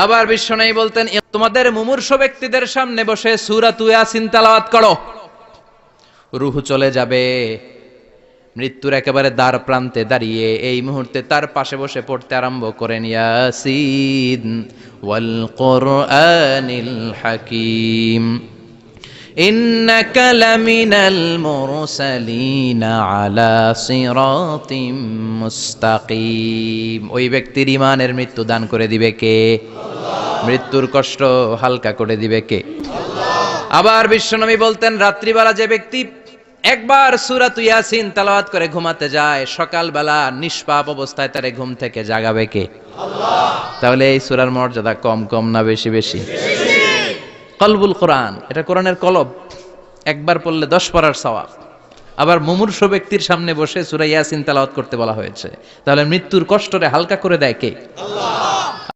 আবার বিশ্বনবী বলতেন, তোমাদের মুমূর্ষ ব্যক্তিদের সামনে বসে সূরা ইয়াসিন তেলাওয়াত করো, রূহ চলে যাবে, মৃত্যুর একেবারে দ্বার প্রান্তে দাঁড়িয়ে এই মুহূর্তে তার পাশে বসে পড়তে আরম্ভ করেন ইয়াসিন ওয়াল কুরআনিল হাকীম ইন্নাকা লামিনাল মুরসালিনা আলা সিরাতিম মুস্তাকিম। ওই ব্যক্তির ঈমানের মৃত্যু দান করে দিবে কে? আল্লাহ। মৃত্যুর কষ্ট হালকা করে দিবে কে? আল্লাহ। আবার বিশ্বনবী বলতেন, রাত্রিবেলা যে ব্যক্তি একবার সূরা ইয়াসিন তেলাওয়াত করে ঘুমাতে যায়, সকালবেলা নিষ্পাপ অবস্থায় তারে ঘুম থেকে জাগাবে কে? আল্লাহ। তাহলে এই সূরার মর্যাদা কম কম না বেশি বেশি? কলবুল কোরআন, এটা কোরআনের কলব, একবার পড়লে 10 পড়ার সওয়াব। আবার মুমূর্ষ ব্যক্তির সামনে বসে সূরা ইয়াসিন তেলাওয়াত করতে বলা হয়েছে, তাহলে মৃত্যুর কষ্টরে হালকা করে দেয় কে? আল্লাহ।